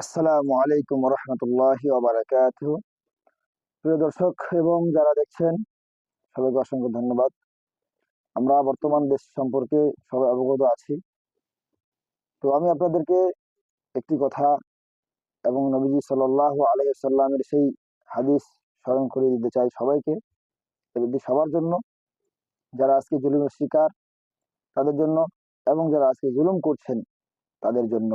আসসালামু আলাইকুম রহমতুল্লাহি ওয়া বারাকাতুহু। প্রিয় দর্শক এবং যারা দেখছেন, সবাইকে অসংখ্য ধন্যবাদ। আমরা বর্তমান দেশ সম্পর্কে সবাই অবগত আছি। তো আমি আপনাদেরকে একটি কথা এবং নবীজি সাল্লাল্লাহু আলাইহি সাল্লামের সেই হাদিস স্মরণ করিয়ে দিতে চাই সবাইকে, এটি সবার জন্য, যারা আজকে জুলুমের শিকার তাদের জন্য এবং যারা আজকে জুলুম করছেন তাদের জন্য।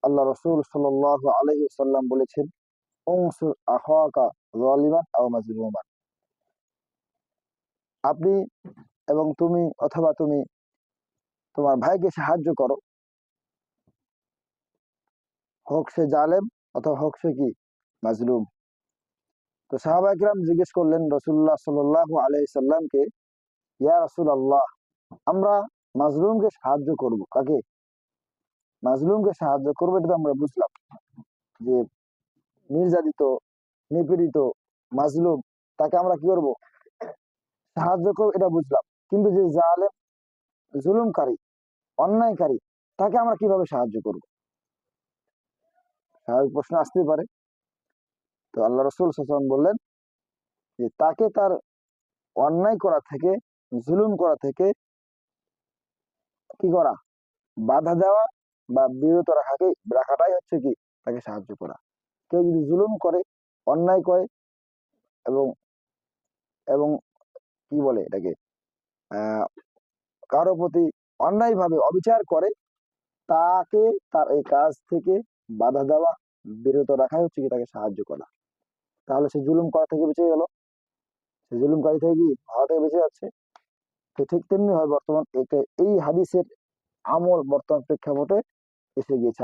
আল্লাহ রসুল সাল্লাল্লাহু আলাইহি সাল্লাম বলেছেন, উনসুর আখাকা যালিমান আও মাজলুমান। আপনি এবং তুমি অথবা তুমি তোমার ভাইকে সাহায্য করো, হোক সে জালেম অথবা হোক সে কি মাজলুম। তো সাহাবায়ে কিরাম জিজ্ঞেস করলেন রাসূলুল্লাহ সাল্লাল্লাহু আলাইহি সাল্লামকে, ইয়া রাসূলুল্লাহ, আমরা মাজলুমকে সাহায্য করব কাকে? মাজলুমকে সাহায্য করবো, এটা তো আমরা বুঝলাম যে নির্যাতিত, নিপীড়িত মাজলুম, তাকে আমরা কি করব? সাহায্য করব, এটা বুঝলাম। কিন্তু যে জালেম, জুলুমকারী, অন্যায়কারী, তাকে আমরা কিভাবে সাহায্য করব? স্বাভাবিক প্রশ্ন আসতেই পারে। তো আল্লাহ রসুল সাল্লাল্লাহু আলাইহি ওয়াসাল্লাম বললেন যে তাকে তার অন্যায় করা থেকে, জুলুম করা থেকে কি করা? বাধা দেওয়া বা বিরত রাখাটাই হচ্ছে কি তাকে সাহায্য করা। কেউ যদি জুলুম করে, অন্যায় করে এবং এবং কি বলে এটাকে, আহ কারো প্রতি অন্যায়ভাবে অবিচার করে, তাকে তার এই কাজ থেকে বাধা দেওয়া, বিরত রাখাই হচ্ছে কি তাকে সাহায্য করা। তাহলে সে জুলুম করা থেকে বেঁচে গেল, সে জুলুমকারী থেকে কি হওয়া থেকে বেঁচে যাচ্ছে। তো ঠিক তেমনি হয় বর্তমান এই হাদিসের আমল বর্তমান প্রেক্ষাপটে এসে গিয়েছে।